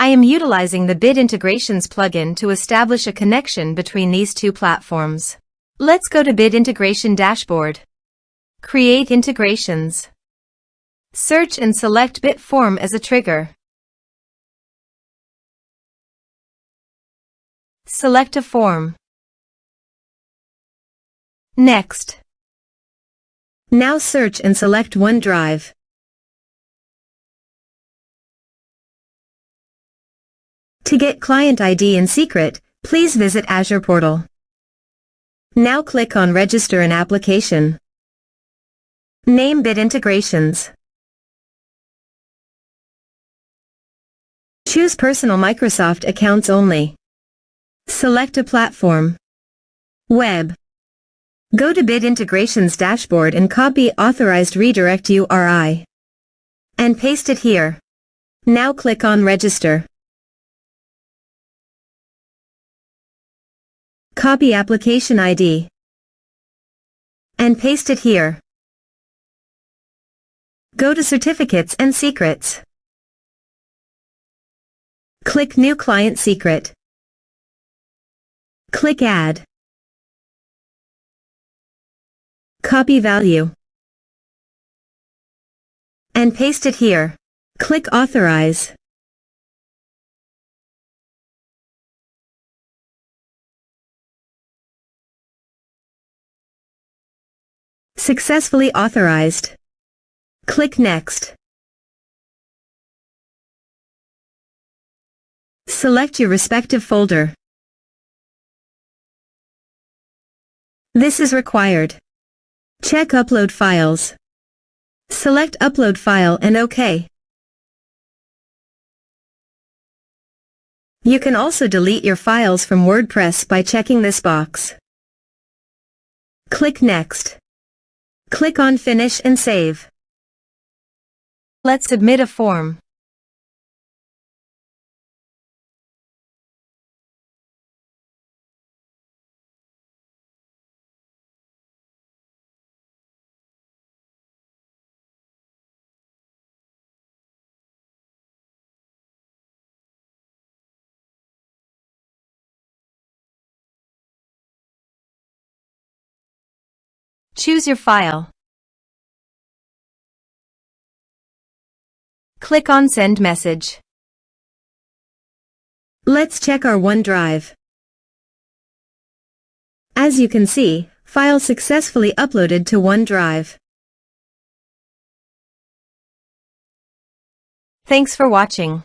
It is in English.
I am utilizing the Bit Integrations plugin to establish a connection between these two platforms. Let's go to Bit Integration Dashboard. Create integrations. Search and select Bit Form as a trigger. Select a form. Next. Now search and select OneDrive. To get client ID and secret, please visit Azure portal. Now click on Register an application. Name Bit Integrations. Choose Personal Microsoft Accounts only. Select a platform. Web. Go to Bit Integrations Dashboard and copy Authorized Redirect URI. And paste it here. Now click on Register. Copy application ID. And paste it here. Go to Certificates and Secrets. Click New Client Secret. Click Add. Copy value. And paste it here. Click Authorize. Successfully authorized. Click Next. Select your respective folder. This is required. Check Upload Files. Select Upload File and OK. You can also delete your files from WordPress by checking this box. Click Next. Click on Finish and Save. Let's submit a form. Choose your file. Click on Send Message. Let's check our OneDrive. As you can see, file successfully uploaded to OneDrive. Thanks for watching.